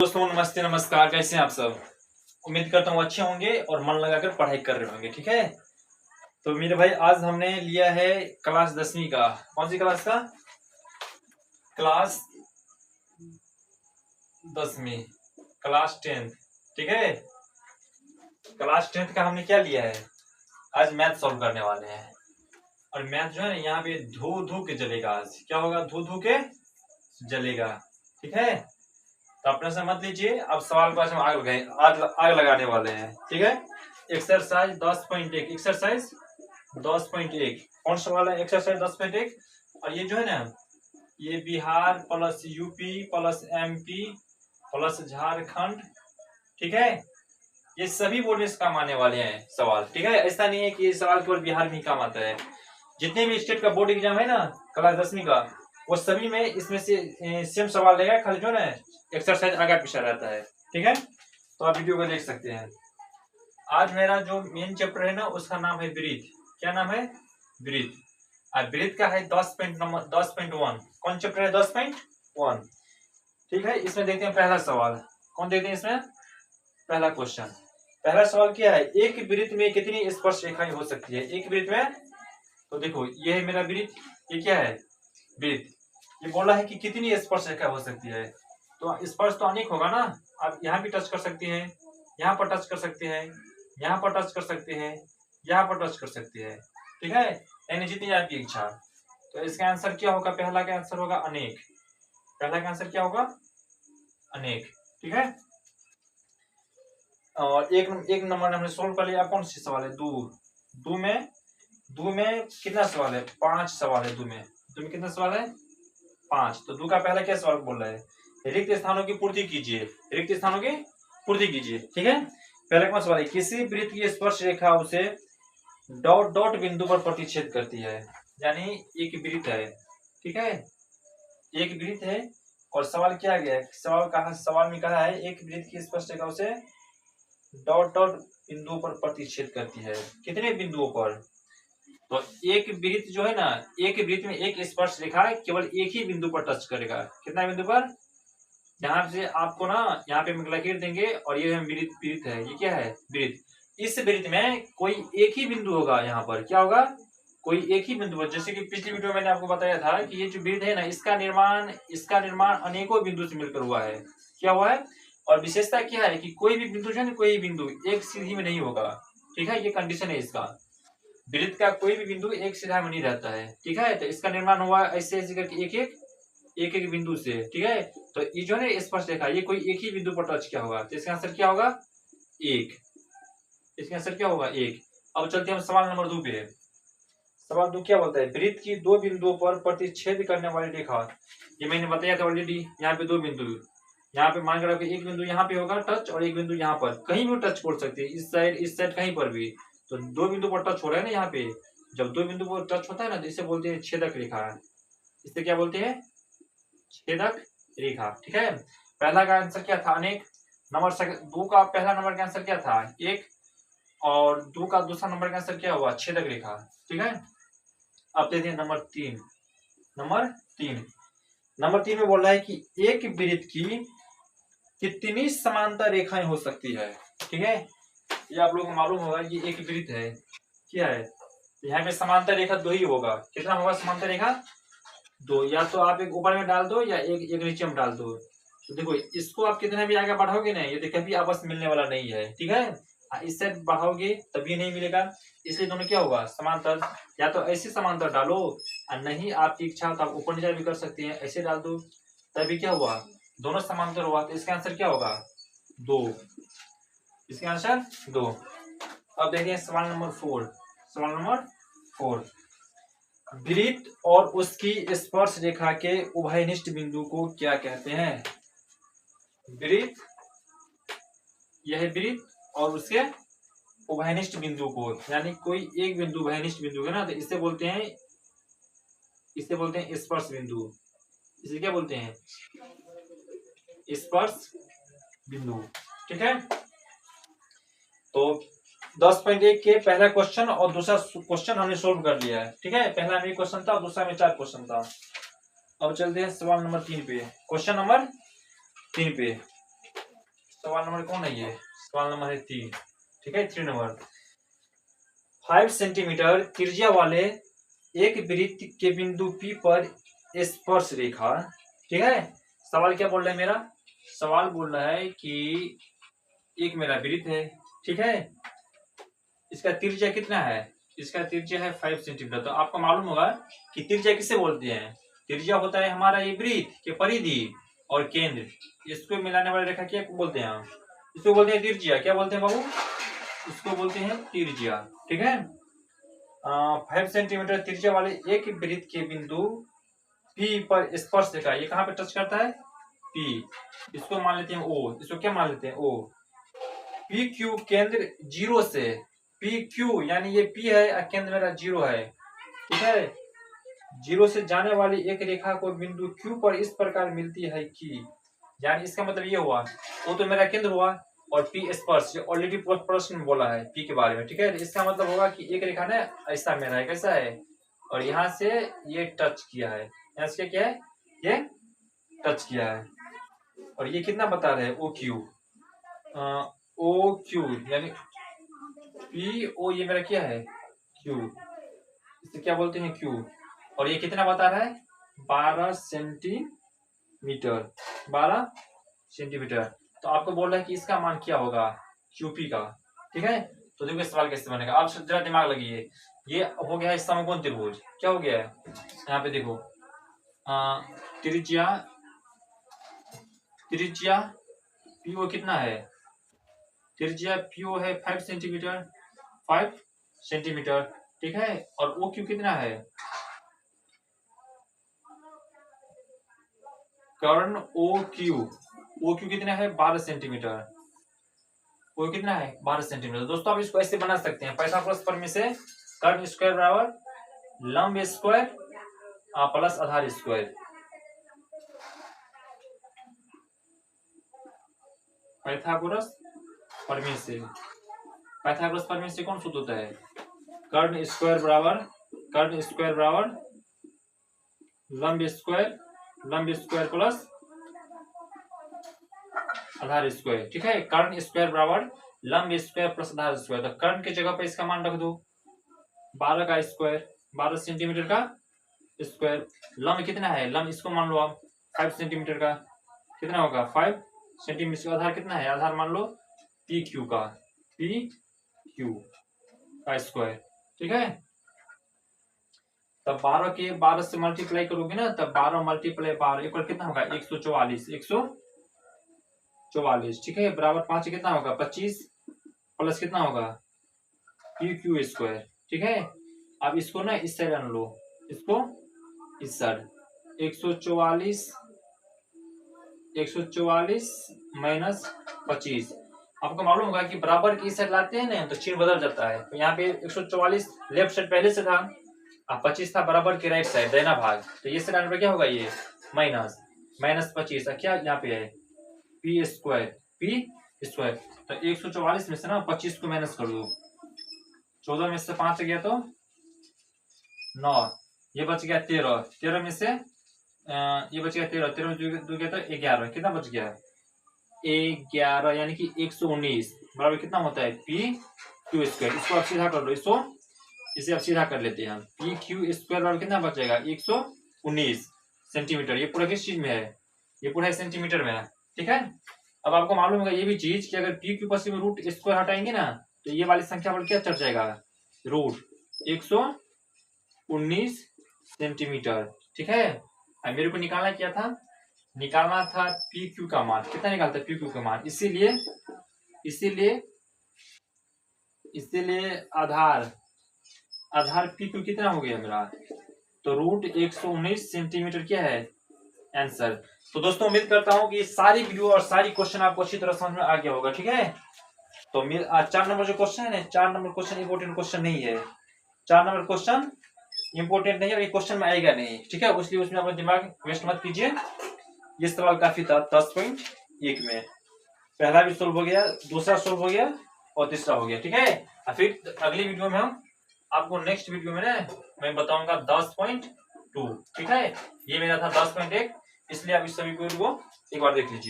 दोस्तों नमस्ते नमस्कार, कैसे हैं आप सब। उम्मीद करता हूँ अच्छे होंगे और मन लगाकर पढ़ाई कर रहे होंगे। ठीक है, तो मेरे भाई आज हमने लिया है क्लास 10वीं का। कौन सी क्लास का? क्लास 10वीं, क्लास 10th। ठीक है, क्लास 10th का हमने क्या लिया है, आज मैथ सॉल्व करने वाले हैं। और मैथ जो है ना यहाँ पे धू धू के जलेगा। आज क्या होगा? धू धू के जलेगा। ठीक है, तो अपने से मत लीजिए। अब सवाल को आज हम आग लगाने वाले हैं। ठीक है, एक्सरसाइज 10.1, एक्सरसाइज 10.1 कौन सवाल है? एक्सरसाइज 10.1। और ये जो है ना, ये Bihar plus UP plus MP plus Jharkhand, ठीक है, ये सभी बोर्ड में काम आने वाले हैं सवाल। ठीक है, ऐसा नहीं है कि ये सवाल केवल बिहार में ही काम आता है। जितने भी स्टेट का बोर्ड एग्जाम है ना क्लास 10वीं का, वो सभी में इसमें से सेम सवाल लेगा, खाली जो ना एक्सरसाइज आगे पीछे रहता है। ठीक है, तो आप वीडियो को देख सकते हैं। आज मेरा जो मेन चैप्टर है ना, उसका नाम है ब्रीथ। क्या नाम है? ब्रीथ। और ब्रीथ का है 10.1। कौन चैप्टर है? 10.1। ठीक है, इसमें देखते हैं पहला सवाल। कौन देखते हैं इसमें? पहला क्वेश्चन, पहला सवाल क्या है? एक वृत्त में कितनी स्पर्श रेखाएं हो सकती है? एक वृत्त में, तो देखो ये है मेरा वृत्त, ये क्या है? वृत्त। ये बोला है कि कितनी स्पर्श रेखा हो सकती है, तो स्पर्श तो अनेक होगा ना। आप यहाँ भी टच कर सकते हैं, यहाँ पर टच कर सकते हैं, यहाँ पर टच कर सकते हैं, यहाँ पर टच कर सकते हैं। ठीक है, यानी जितनी आपकी इच्छा। तो इसका आंसर क्या होगा? पहला का आंसर होगा अनेक। पहला का आंसर क्या होगा? अनेक। ठीक है, और एक नंबर हमने सोल्व कर लिया। कौन सी सवाल है? दो में कितना सवाल है? 5 सवाल है। दो में कितना सवाल है? 5। तो दो का पहला क्या सवाल बोल रहा है? रिक्त स्थानों की पूर्ति कीजिए। रिक्त स्थानों की पूर्ति कीजिए। ठीक है, पहला कौन सवाल है? किसी वृत्त की स्पर्श रेखा उसे डॉट डॉट बिंदु पर प्रतिच्छेद करती है। यानी एक वृत्त है। ठीक है, एक वृत्त है और सवाल क्या गया है? सवाल में कहा है एक वृत्त की स्पर्श रेखा उसे डॉट डॉट बिंदुओं पर प्रतिच्छेद करती है। कितने बिंदुओं पर? तो एक वृत्त जो है ना, एक वृत्त में एक स्पर्श रेखा केवल एक ही बिंदु पर टच करेगा। कितना बिंदु पर? यहाँ से आपको ना, यहाँ पे लकीर देंगे और ये वृत्त है। ये क्या है? वृत्त। इस वृत्त में कोई एक ही बिंदु होगा। यहाँ पर क्या होगा? कोई एक ही बिंदु पर। जैसे कि पिछली वीडियो में मैंने आपको बताया था कि ये जो वृत्त है ना, इसका निर्माण अनेकों बिंदु से मिलकर हुआ है। क्या हुआ है? और विशेषता क्या है कि कोई भी बिंदु जो है ना, कोई भी बिंदु एक सीधी में नहीं होगा। ठीक है, ये कंडीशन है इसका। वृत्त का कोई भी बिंदु एक सीधा में नहीं रहता है। ठीक है, तो इसका निर्माण हुआ ऐसे ऐसे करके एक एक बिंदु से। ठीक है, तो ये जो है स्पर्श रेखा, ये कोई एक ही बिंदु पर टच किया होगा। तो इसका आंसर क्या होगा? एक। इसका आंसर क्या होगा? एक। अब चलते हैं हम सवाल नंबर 2 पे। सवाल 2 क्या बोलता है? वृत्त की दो बिंदुओं पर प्रतिच्छेद करने वाली रेखा। ये मैंने बताया था ऑलरेडी। यहाँ पे दो बिंदु, यहाँ पे मान कर एक बिंदु यहाँ पे होगा टच और एक बिंदु यहाँ पर, कहीं भी टच कर सकते हैं, इस साइड कहीं पर भी। तो दो बिंदु पर टच हो रहा है ना यहाँ पे। जब दो बिंदु पर टच होता है ना, तो इसे बोलते हैं छेदक रेखा। इसे क्या बोलते हैं? छेदक रेखा। ठीक है, पहला का आंसर क्या था? अनेक। दो का पहला नंबर का आंसर क्या था? एक। और दो का दूसरा नंबर का आंसर क्या हुआ? छेदक रेखा। ठीक है, अब देखते हैं नंबर 3। नंबर 3 में बोल रहा है कि एक वृत्त की कितनी समांतर रेखाएं हो सकती है। ठीक है, ये आप लोगों को मालूम होगा कि एक वृत्त है। क्या है? यहाँ पे समांतर रेखा दो ही होगा। कितना होगा समांतर रेखा? दो। या तो आप एक ऊपर में डाल दो या एक नीचे में डाल दो। तो देखो, इसको आप कितना भी आगे बढ़ाओगे ना, ये तो कभी आपस मिलने वाला नहीं है। ठीक है, इससे बढ़ाओगे तभी नहीं मिलेगा। इसलिए दोनों क्या होगा? समांतर। या तो ऐसे समांतर डालो, और नहीं आपकी इच्छा तो आप ऊपर नीचे भी कर सकते हैं, ऐसे डाल दो, तभी क्या हुआ? दोनों समांतर हुआ। तो इसका आंसर क्या होगा? 2। इसका आंसर 2। अब देखिए सवाल नंबर 4। सवाल नंबर 4, वृत्त और उसकी स्पर्श रेखा के उभयनिष्ठ बिंदु को क्या कहते हैं? वृत्त, यह वृत्त और उसके उभयनिष्ठ बिंदु को, यानी कोई एक बिंदु उभयनिष्ठ बिंदु है ना, तो इसे बोलते हैं स्पर्श बिंदु। इसे क्या बोलते हैं? स्पर्श बिंदु। ठीक है, तो 10.1 के पहला क्वेश्चन और दूसरा क्वेश्चन हमने सोल्व कर लिया है। ठीक है, पहला में क्वेश्चन था और दूसरा में 4 क्वेश्चन था। अब चलते हैं सवाल नंबर 3 पे। क्वेश्चन नंबर 3 पे सवाल नंबर कौन है ये? सवाल नंबर है 3। ठीक है, 3 नंबर। 5 सेंटीमीटर त्रिज्या वाले एक वृत्त के बिंदु P पर स्पर्श रेखा। ठीक है, सवाल क्या बोल रहा है मेरा? सवाल बोल रहा है कि एक मेरा वृत्त है, ठीक है, इसका त्रिज्या कितना है? इसका त्रिज्या है 5 सेंटीमीटर। तो आपको मालूम होगा कि त्रिज्या किसे बोलते हैं? त्रिज्या होता है हमारा ये वृत्त के परिधि और केंद्र, इसको मिलाने वाली रेखा क्या बोलते हैं हम? इसको बोलते हैं त्रिज्या। क्या बोलते हैं बाबू? इसको बोलते हैं त्रिज्या। ठीक है, 5 सेंटीमीटर त्रिज्या वाले एक वृत्त के बिंदु P पर स्पर्श रेखा, ये कहाँ पे टच करता है? P। इसको मान लेते हैं O। इसको क्या मान लेते हैं? O। PQ केंद्र 0 से, PQ यानी ये P है और केंद्र मेरा 0 है। ठीक है, 0 से जाने वाली एक रेखा को बिंदु Q पर इस प्रकार मिलती है कि, यानी इसका मतलब ये हुआ, वो तो मेरा केंद्र हुआ और P स्पर्श, ऑलरेडी प्रश्न में बोला है P के बारे में। ठीक है, इसका मतलब होगा कि एक रेखा ने ऐसा मेरा है, कैसा है, और यहाँ से ये टच किया है, यहाँ से क्या है, ये टच किया है, और ये कितना बता रहे हैं? OQ। OQ यानी PO, ये मेरा क्या है? Q। इसे क्या बोलते हैं? Q। और ये कितना बता रहा है? 12 सेंटीमीटर। 12 सेंटीमीटर। तो आपको बोल रहा है कि इसका मान क्या होगा? QP का। ठीक है, तो देखो सवाल कैसे बनेगा। आप जरा दिमाग लगाइए। ये हो गया है समकोण त्रिभुज। क्या हो गया है? यहाँ पे देखो, त्रिज्या PO कितना है? त्रिज्या PO है 5 सेंटीमीटर। 5 सेंटीमीटर। ठीक है, और OQ कितना है? कर्ण OQ कितना है? 12 सेंटीमीटर। OQ कितना है? 12 सेंटीमीटर। दोस्तों आप इसको ऐसे बना सकते हैं, पैसा प्लस पर में से कर्ण स्क्वायर बराबर लंब स्क्वायर प्लस आधार स्क्वायर। पाइथागोरस प्रमेय से कौन सूत्र होता है? कर्ण स्क्वायर बराबर लंब स्क्वायर प्लस आधार स्क्वायर। ठीक है, कर्ण स्क्वायर बराबर लंब स्क्वायर प्लस आधार स्क्वायर। तो कर्ण की जगह पे इसका मान रख दो 12 का स्क्वायर, 12 सेंटीमीटर का स्क्वायर। लंब कितना है? लंब इसको मान लो आप 5 सेंटीमीटर का, कितना होगा? 5 सेंटीमीटर। आधार कितना है? आधार मान लो PQ का स्क्वायर। ठीक है, तब 12 के 12 से मल्टीप्लाई करोगे ना, तब 12 मल्टीप्लाई 12 एक कितना होगा? 144। ठीक है, बराबर 5 कितना होगा? 25 प्लस कितना होगा? PQ square. ठीक है, अब इसको ना इस साइड आन लो, इसको इस साइड 144 माइनस 25। आपको मालूम होगा कि बराबर की साइड लाते हैं ना तो चिन्ह बदल जाता है। तो यहाँ पे 144 लेफ्ट साइड पहले से था, अब 25 था बराबर के राइट साइड देना भाग, तो ये साइड आने पर क्या होगा? ये माइनस 25। क्या यहाँ पे है? P square. तो 144 में से ना 25 को माइनस कर दो, 14 में से 5 गया तो 9, ये बच गया 13 में से ये बच गया 13 में 2 गया तो 11, कितना बच गया? 11 यानी कि 119 बराबर कितना होता है? PQ square. इसको आप सीधा कर लो, इसे आप सीधा कर लेते हैं हम। PQ स्क्वायर बराबर कितना बच जाएगा? 119 सेंटीमीटर। ये पूरा किस चीज में है? ये पूरा सेंटीमीटर में है। ठीक है, अब आपको मालूम होगा ये भी चीज कि अगर PQ पर से रूट स्क्वायर हटाएंगे ना तो ये वाली संख्या पर क्या चढ़ जाएगा? Root 119 centimetre. ठीक है, अब मेरे को निकालना क्या था? निकालना था PQ का मान। कितना निकालता है PQ का मान? इसीलिए आधार PQ कितना हो गया मेरा? तो रूट 119 सेंटीमीटर क्या है आंसर। तो दोस्तों उम्मीद करता हूँ कि सारी वीडियो और सारी क्वेश्चन आपको अच्छी तरह समझ में आ गया होगा। ठीक है, तो 4 नंबर जो क्वेश्चन है ना, 4 नंबर क्वेश्चन इंपोर्टेंट क्वेश्चन नहीं है। 4 नंबर क्वेश्चन इंपोर्टेंट नहीं है और ये क्वेश्चन में आएगा नहीं। ठीक है, इसलिए उसमें अपना दिमाग वेस्ट मत कीजिए। ये सवाल काफी था 10.1 में। पहला भी सोल्व हो गया, दूसरा सोल्व हो गया और तीसरा हो गया। ठीक है, फिर अगली वीडियो में हम आपको नेक्स्ट वीडियो में ना मैं बताऊंगा 10.2। ठीक है, ये मेरा था 10.1, इसलिए आप इस सभी को एक बार देख लीजिए।